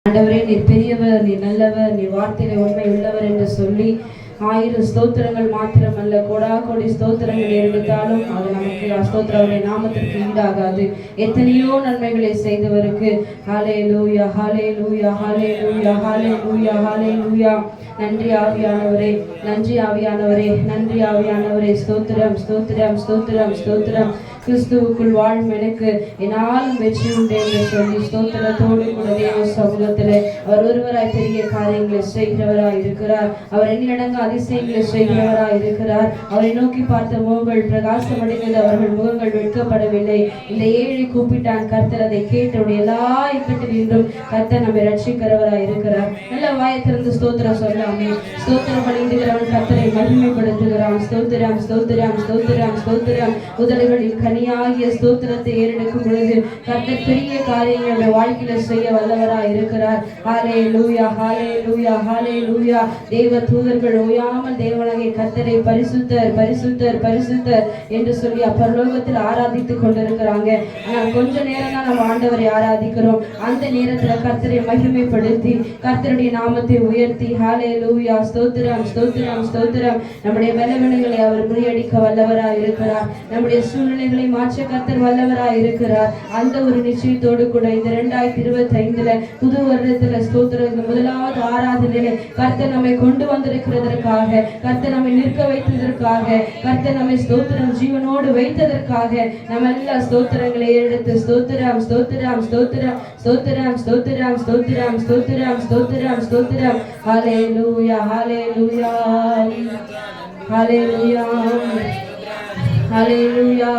ஆண்டவரே, நீர் பெரியவர், நீர் நல்லவர், நீர் வார்த்தையில உண்மை உள்ளவர் என்று சொல்லி 1000 ஸ்தோத்திரங்கள் மாத்திரமல்ல, கோடி ஸ்தோத்திரங்கள் எடுத்தாலும் அது நமக்கு ஸ்தோத்திரவுடைய நாமத்திற்கு ஈடாகாது. எத்தனையோ நன்மைகளை செய்தவருக்கு ஹல்லேலூயா, ஹல்லேலூயா, ஹல்லேலூயா, ஹல்லேலூயா, ஹல்லேலூயா. நன்றி ஆவியானவரே, நன்றி ஆவியானவரே, நன்றி ஆவியானவரே. ஸ்தோத்திரம், ஸ்தோத்திரம், ஸ்தோத்திரம், ஸ்தோத்திரம். கிறிஸ்துவுக்குள் வாழும் எனக்கு என்னாலும் வெற்றி உண்டு என்று சொல்லி ஸ்தோத்திரத்தோடு கூட தேவ சமூகத்தில் அவர் ஒருவராய் பெரிய காரியங்களை செய்கிறவராய் இருக்கிறார். அவர் எண்ணிலடங்கு அதிசயங்களை செய்கிறவராய் இருக்கிறார். அவரை நோக்கி பார்த்த முகங்கள் பிரகாசம் அடைந்தது, அவர்கள் முகங்கள் வெட்கப்படவில்லை. இந்த ஏழை கூப்பிட்டான், கர்த்தர் அதை கேட்டவுடைய எல்லா இக்கட்டிலும் கர்த்தர் நம்மை ரட்சிக்கிறவராய் இருக்கிறார். நல்ல வாயத்திலிருந்து ஸ்தோத்திரம் சொல்லாமே. ஸ்தோத்திரம் அணிந்துகிறவன் கர்த்தரை மகிமைப்படுத்துகிறான். ஸ்தோத்திரம், ஸ்தோத்திரம், ஸ்தோத்திரம், ஸ்தோத்திரம். உதடுகளில் கனியாகிய ஸ்தோத்திரத்தை ஏறெடுக்கும் பொழுது கர்த்தர் பெரிய காரியங்களை வாழ்க்கையில செய்ய வல்லவராய் இருக்கிறார். ஹல்லேலூயா, ஹல்லேலூயா, ஹல்லேலூயா. தேவ தூதர்கள் ஓயாமல் தேவனாகிய கர்த்தரை பரிசுத்தர், பரிசுத்தர், பரிசுத்தர் என்று சொல்லி அப்பரலோகத்தில் ஆராதித்துக் கொண்டிருக்கிறாங்க. ஆனால் கொஞ்ச நேரம் தான் நம்ம ஆண்டவரை ஆராதிக்கிறோம். அந்த நேரத்துல கர்த்தரை மகிமைப்படுத்தி கர்த்தருடைய நாமத்தை உயர்த்தி ஹல்லேலூயா, ஸ்தோத்திரம், ஸ்தோத்திரம், ஸ்தோத்திரம். நம்முடைய பலவீனங்களை அவர் முறியடிக்க வல்லவராய் இருக்கிறார். நம்முடைய சூழ்நிலைகளை மாற்ற கர்த்தர் வல்லவராய் இருக்கிறார். அந்த ஒரு நிச்சயத்தோடு கூட இந்த 2025 புது வருடத்துல ஸ்தோத்திரம் முதலாவது ஆராதனையில கர்த்தர் நம்மை கொண்டு வந்திருக்கிறதற்காக, கர்த்தர் நம்மை நிற்க வைத்ததற்காக, கர்த்தர் நம்மை ஸ்தோத்திரம் ஜீவனோடு வைத்ததற்காக நம்ம எல்லா ஸ்தோத்திரங்களை எடுத்து ஸ்தோத்திரம், ஸ்தோத்திரம், ஸ்தோத்திரம், ஸ்தோத்திரம், ஸ்தோத்திரம், ஸ்தோத்திரம், ஸ்தோத்திரம், ஸ்தோத்திரம், ஸ்தோத்திரம். ஹல்லேலூயா, ஹல்லேலூயா, ஹல்லேலூயா, ஹல்லேலூயா.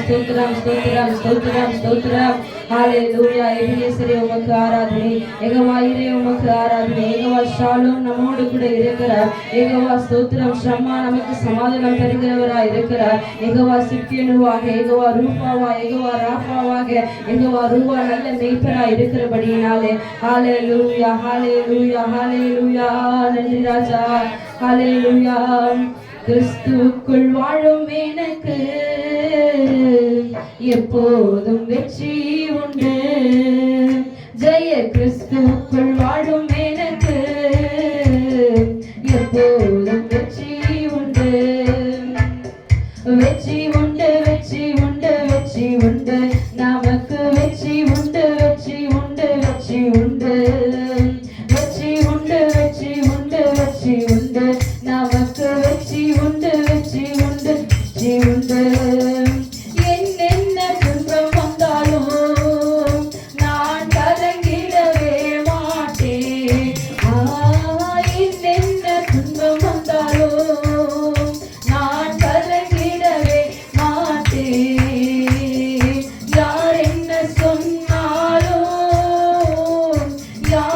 ஸ்தோத்திரம், ஸ்தோத்திரம், ஸ்தோத்திரம், ஸ்தோத்திரம். ஹல்லேலூயா. எபினேசரே உமக்கு ஆராதனை, யெகோவா ஈரே உமக்கு ஆராதனை, யெகோவா ஷாலோம் நம்மோடு கூட இருக்கிறார். யெகோவா ஸ்தோத்திரம் ஷம்மா நமக்கு சமாதானம் தருகிறவராய் இருக்கிறார். யெகோவா சிக்கியனுவாக, யெகோவா ரூபாவா, யெகோவா ராஃபாவாக, யெகோவா ரூபா நல்ல மேய்ப்பராய் இருக்கிறபடியினாலே ஹல்லேலூயா, ஹல்லேலூயா, ஹல்லேலூயா. நன்றி ராஜா. ஹல்லேலூயா. கிறிஸ்துவுக்குள் வாழும் எனக்கு எப்போதும் வெற்றி உண்டு. ஜெய கிறிஸ்துவுக்குள் வாழும் எனக்கு எப்போதும் வெற்றி உண்டு. வெற்றி உண்டு, வெற்றி உண்டு, வெற்றி உண்டு. நமக்கு வெற்றி உண்டு, வெற்றி உண்டு, வெற்றி உண்டு. வெற்றி உண்டு, வெற்றி உண்டு, வெற்றி உண்டு. நமக்கு வெற்றி உண்டு, வெற்றி உண்டு, வெற்றி உண்டு. என்னென்ன துன்பம் வந்தாலும் நான் கலங்கிடவே மாட்டேன். என்னென்ன துன்பம் வந்தாலும் நான் கலங்கிடவே மாட்டேன். யார் என்ன சொன்னாலும், யார்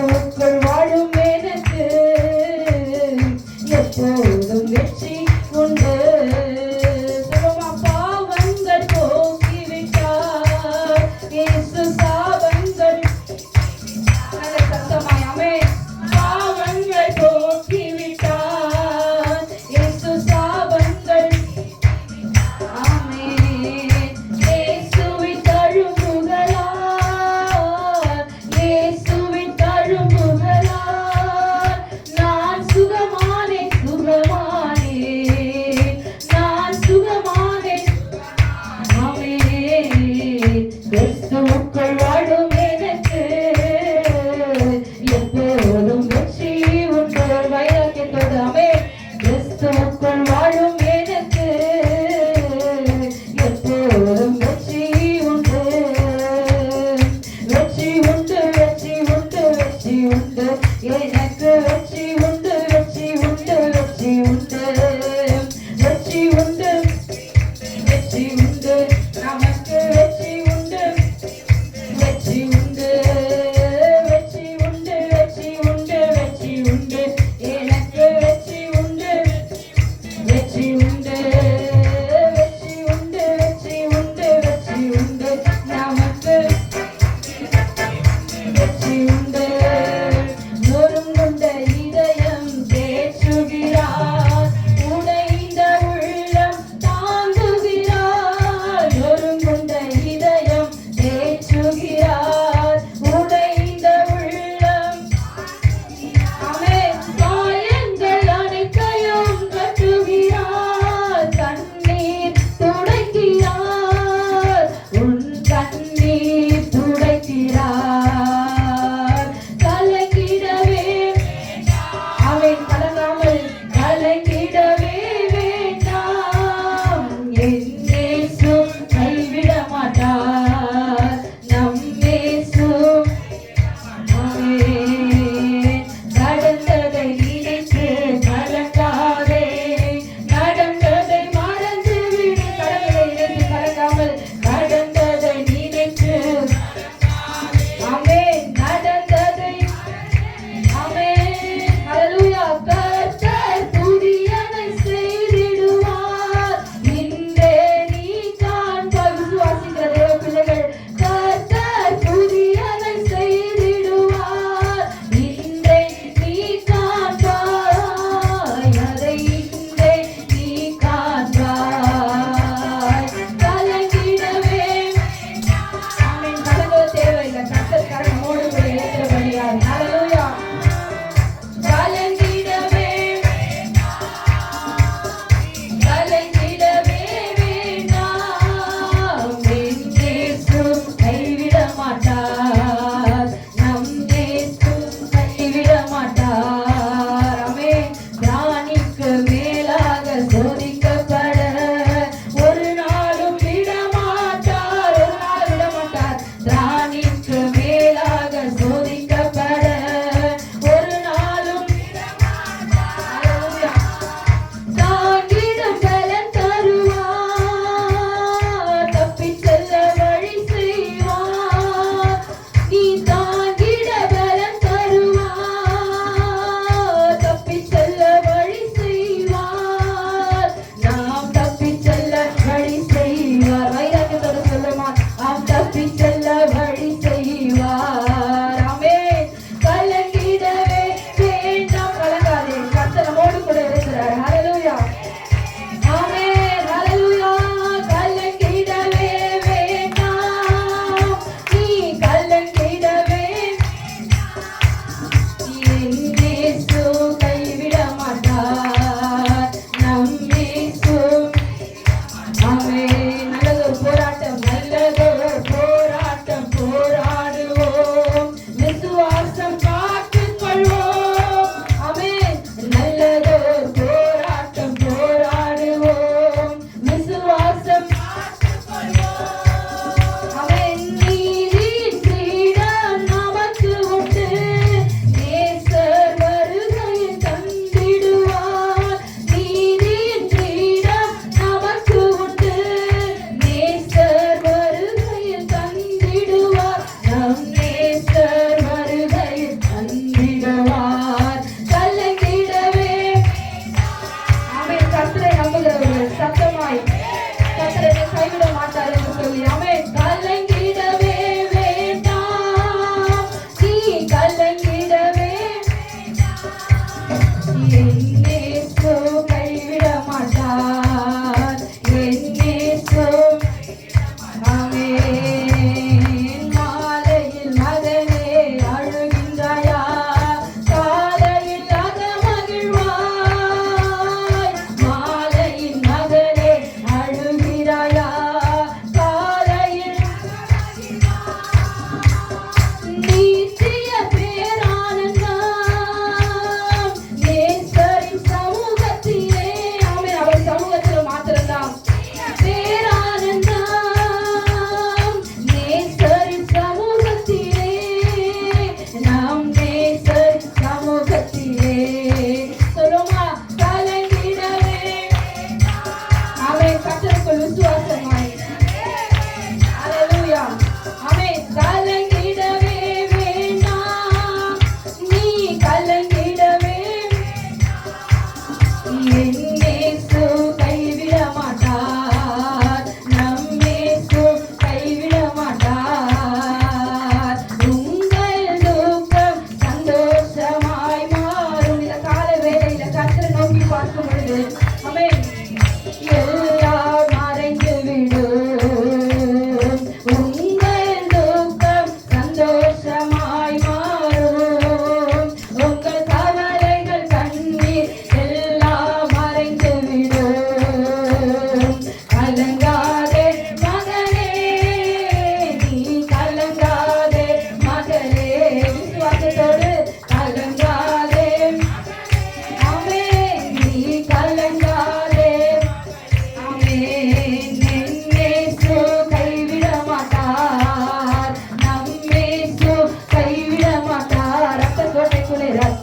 கிறிஸ்துவுக்குள் வாழும் எனக்கு எப்போதும் வெற்றி உண்டு. சுகமா பாவங்கள் போக்கிவிட்டார் இயேசு சாபங்கள் நல்ல சத்தமாய் ஆமென். பாவங்கள் போக்கிவிட்டார் இயேசு சாபங்கள் ஆமென். இயேசுவின் தழும்புகளால் இயேசுவின் தழும்புகளால் நான் சுகமானேன் சுகமானேன் நான் சுகமானேன் ஆமென். கிறிஸ்துவுக்குள் வாழும் எனக்கு எப்போதும் வெற்றி உண்டு. வைராக்கியத்தோடு ஆமென். கிறிஸ்துவுக்குள் வாழும் எனக்கு எப்போதும் வெற்றி உண்டு. வெற்றி உண்டு வெற்றி உண்டு வெற்றி உண்டு எனக்கு வெற்றி உண்டு வெற்றி உண்டு வெற்றி உண்டு வெற்றி உண்டு வெற்றி உண்டு நமக்கு வெற்றி உண்டு வெற்றி உண்டு வெற்றி உண்டு வெற்றி உண்டு வெற்றி உண்டு எனக்கு வெற்றி உண்டு வெற்றி உண்டு வெற்றி உண்டு வெற்றி உண்டு வெற்றி உண்டு நமக்கு வெற்றி உண்டு. நொறுங்குண்ட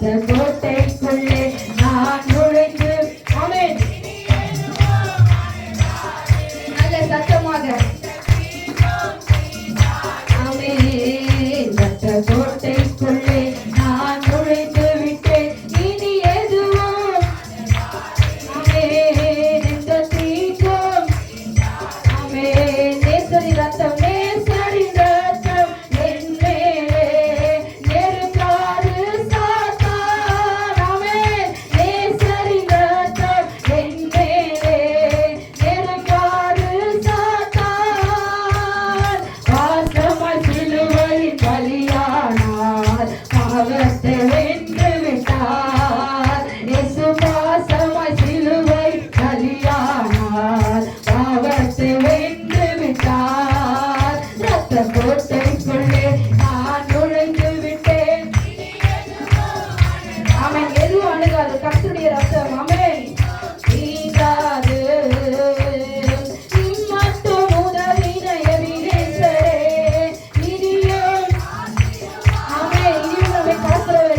கோட்டைக்குள்ளே நான் நுழைந்து ஆமென். நல்ல சத்தமாக ஆமென். ரத்த கோட்டைக்குள்ளே நான் நுழைந்து விட்டேன். இனி எதுவும் ஆமென் எந்த தீங்கும் ஆமென். நேசரின் ரத்தம் நேசரின் ரத்தம் என் மேலே நெருக்காது சாத்தான். ஆமென். நேசரின் ரத்தம் என் மேலே நெருக்காது சாத்தான். வாசமாய் சிலுவையின் பலியானார், பாவத்தை வென்று விட்டார். இயேசு வாசமாய் சிலுவை பலியானார், பாவத்தை வென்று விட்டார். ரத்த கோட்டைக்குள்ளே நான் நுழைந்து விட்டேன். ஆமென். எதுவும் அணுகாது கர்த்தருடைய ரத்தம். ஆமென். நீங்காது இம்மட்டும் உதவின எபினேசரே. இனியும் ஆமென். இனியும் நம்மை காக்கிறவர்,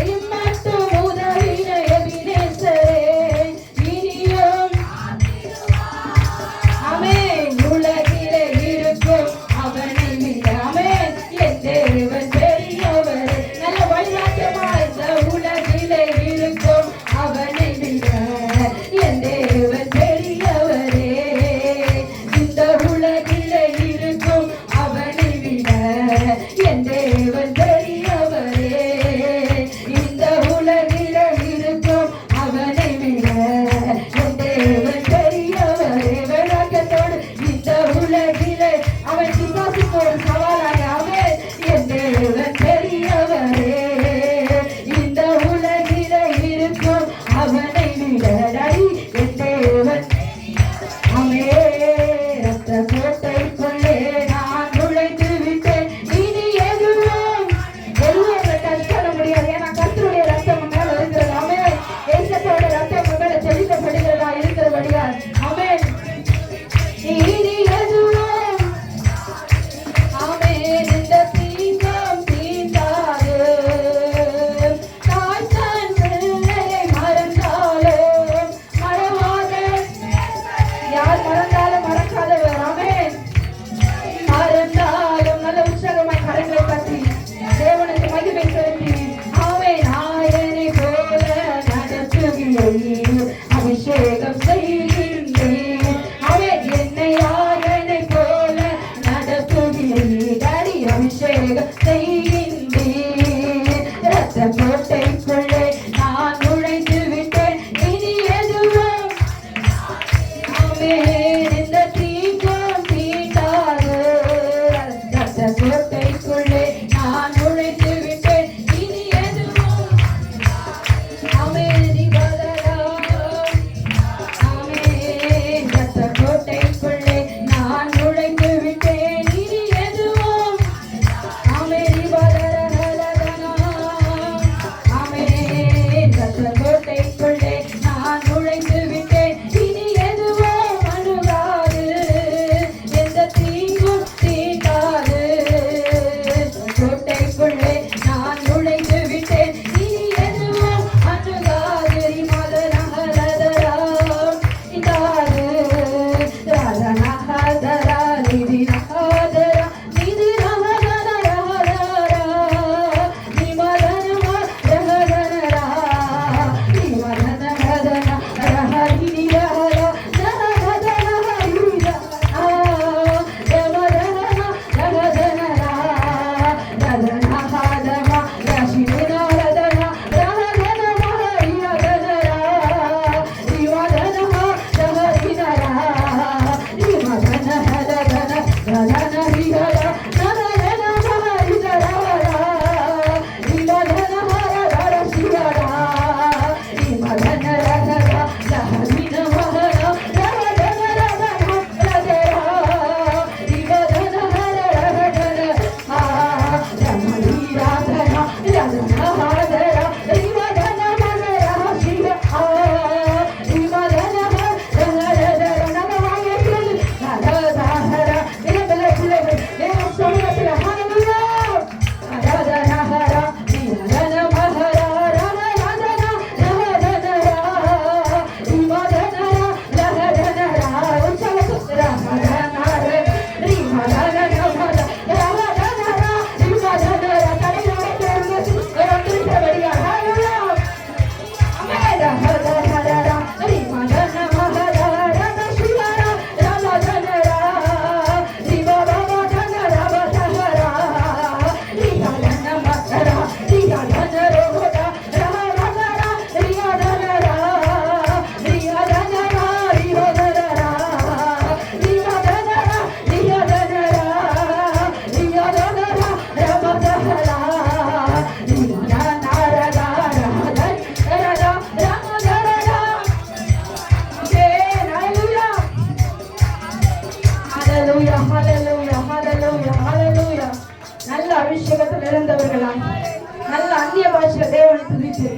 அந்நிய பாஷை தேவனை துதித்து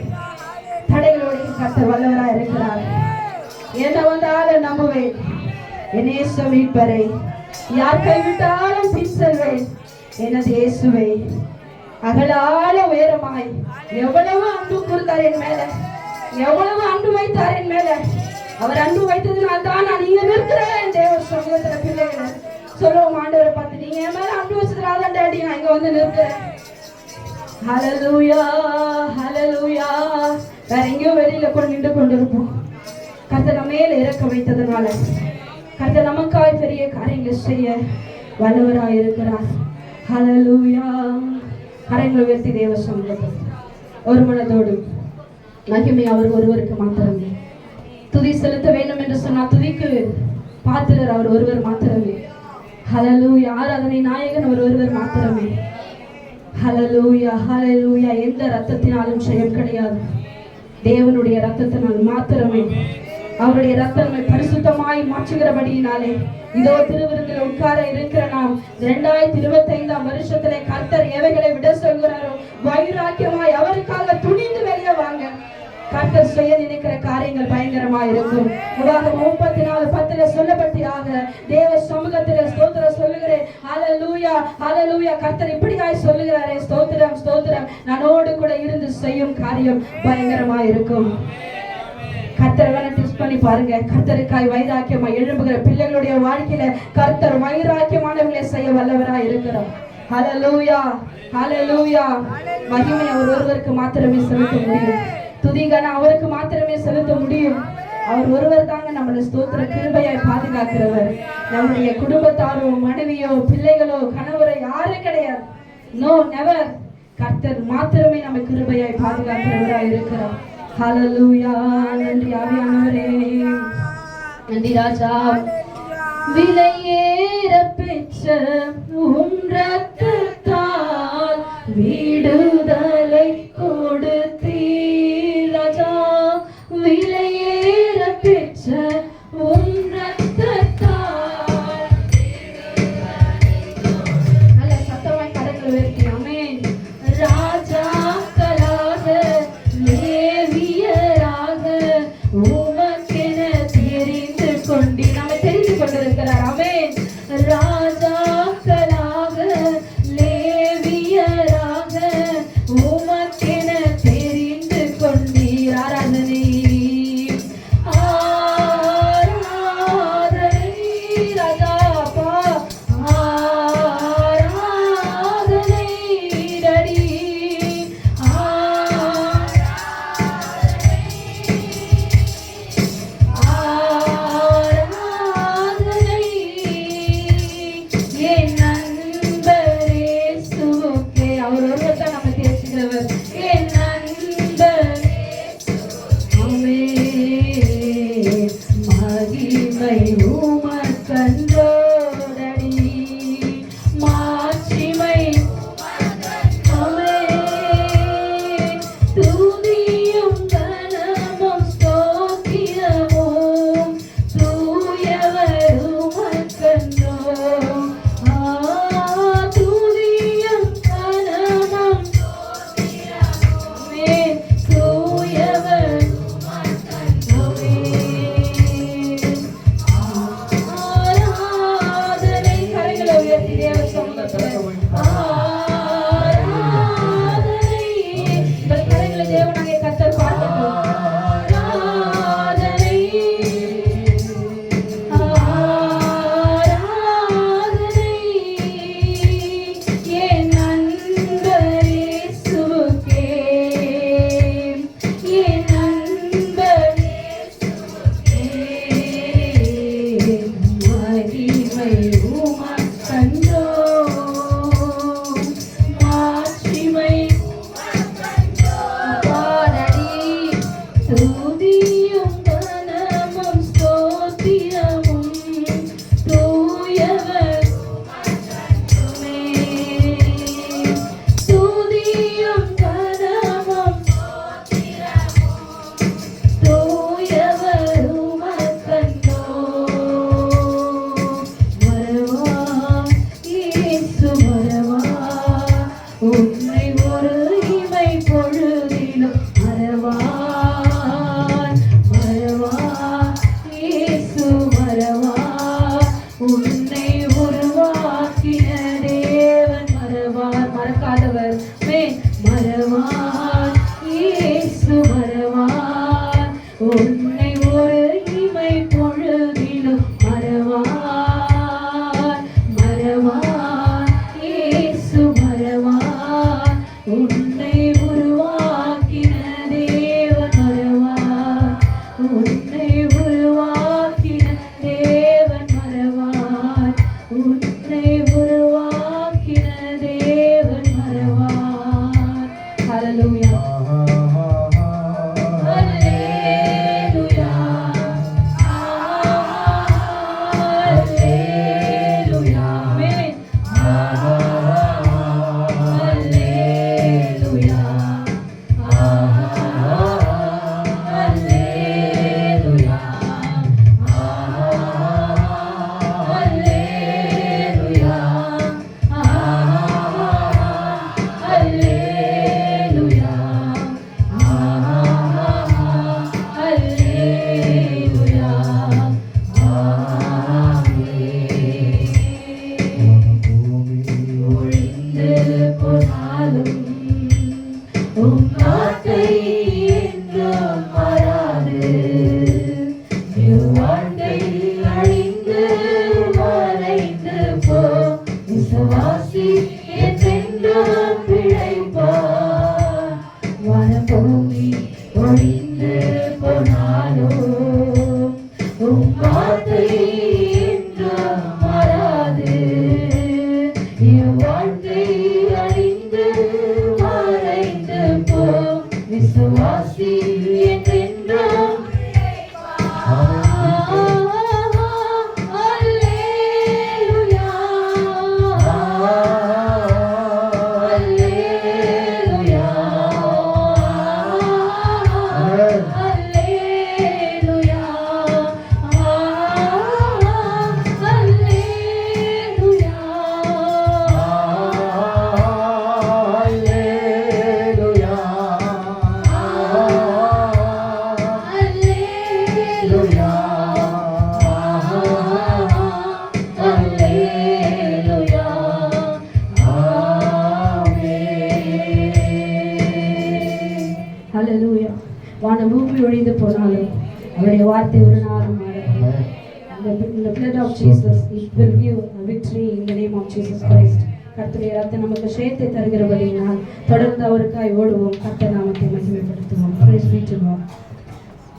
தடைகளோடு கர்த்தர் வல்லவராய் இருக்கிறார். என்ன வந்தாலும் நம்புவேன் என் இயேசு மீட்பரை, யார் கைவிட்டாலும் பின் செல்வேன் எனது இயேசுவை. அகலால உயரமாய் எவ்வளவு அன்பு கூர்ந்தார் என் மேல, எவ்வளவு அன்பு வைத்தார் என் மேல. அவர் அன்பு வைத்ததுனால தான் நான் இங்க நிற்கிறேன். தேவ சமூகத்துல பிள்ளைகளை சொல்லுவோம், ஆண்டவரை பார்த்து நீங்க என் மேல அன்பு வச்சதுனால டாடி நான் இங்க வந்து நிற்கிறேன். ஹல்லேலூயா ஹல்லேலூயா. வேற எங்கேயோ வெளியில கொண்டு நின்று கொண்டிருப்போம். கர்த்தர் நம்ம மேல இறக்க வைத்ததுனால கர்த்தர் நமக்காய் பெரிய காரியங்களை செய்ய வல்லவராய் இருக்கிறார். ஹல்லேலூயா. கரங்களை உயர்த்தி தேவ சமூகத்தில் ஒரு மனதோடு மகிமை அவர் ஒருவருக்கு மாத்திரமே. துதி செலுத்த வேண்டும் என்று சொன்னால் துதிக்கு பாத்திரர் அவர் ஒருவர் மாத்திரமே. ஹல்லேலூயா. ஆராதனை நாயகன் அவர் ஒருவர் மாத்திரமே. ஹல்லேலூயா ஹல்லேலூயா. எந்த ரத்தத்தினாலும் ஜெயம் கிடையாது, தேவனுடைய ரத்தத்தினால் மாத்திரமே. அவருடைய ரத்தத்தை பரிசுத்தமாய் மாற்றுகிறபடியினாலே இதோ திருவிருந்தில் உட்கார இருக்கிற நாம் 2025 வருஷத்திலே கர்த்தர் எவைகளை விட சொல்கிறாரோ வைராக்கியமாய் அவருக்காக துணிந்து வெளியே வாங்க. கர்த்தர் செய்ய நினைக்கிற காரியங்கள் பயங்கரமா இருக்கும். உதாரணம் 34:10 சொல்லப்பட்டியாக தேவ சமூகத்திலே ஸ்தோத்திரம் சொல்லுகிறேன். ஹல்லேலூயா ஹல்லேலூயா. கர்த்தர் இப்படியாய் சொல்லுகிறாரே, ஸ்தோத்திரம் ஸ்தோத்திரம், நானோடு கூட இருந்து செய்யும் காரியம் பயங்கரமா இருக்கும். கர்த்தர் வேணா டெஸ்ட் பண்ணி பாருங்க. கர்த்தருக்காய் வைராக்கியமா எழும்புகிற பிள்ளைகளுடைய வாழ்க்கையில கர்த்தர் வைராக்கியமானவர்களை செய்ய வல்லவராய் இருக்கிறார். ஹல்லேலூயா ஹல்லேலூயா. மகிமை அவர் ஒருவருக்கு மாத்திரமே செலுத்த முடியும். துதிகன அவருக்கு மாத்திரமே செலுத்த முடியும். அவர் ஒருவர் தாங்க நம்மளை ஸ்தோத்திர கிருபையாய் பாதுகாக்கிறவர். நம்முடைய குடும்பத்தாரோ மனைவியோ பிள்ளைகளோ கணவரோ யாரும் கிடையாது. No never. கர்த்தர் மாத்திரமே நம்ம கிருபையாய் பாதுகாக்கிறவராய் இருக்கிறார். ஹல்லேலூயா. நன்றி ஆவியானவரே, நன்றி ராஜா. விலையேற பெற்ற உம் ரத்தத்தால் விடுதலை கொடுத்தீர் ராஜா. விலையேற பெற்ற உம் ரத்தத்தால் நல்ல சத்தமாய் கரங்களை உயர்த்தி ஆமென். ராஜாக்களாக லேவியராக உமக்கென தெரிந்து கொண்டு நம்மை தெரிந்து கொண்டிருக்கிறார். ஆமென். ராஜாக்களாக லேவியராக Hallelujah. Hallelujah. வானம் பூமி ஒழிந்து போனாலும் அவருடைய வார்த்தை ஒரு நாளும் மாறவில்லை. The blood of Jesus, it will give a victory in the name of Jesus Christ. கர்த்தருடைய ரத்தம் நமக்கு ஜெயத்தை தருகிறபடியினால் தொடர்ந்து அவருக்காய் ஓடுவோம். கர்த்தர் நாமத்தை மகிமைப்படுத்துவோம். Praise be to God.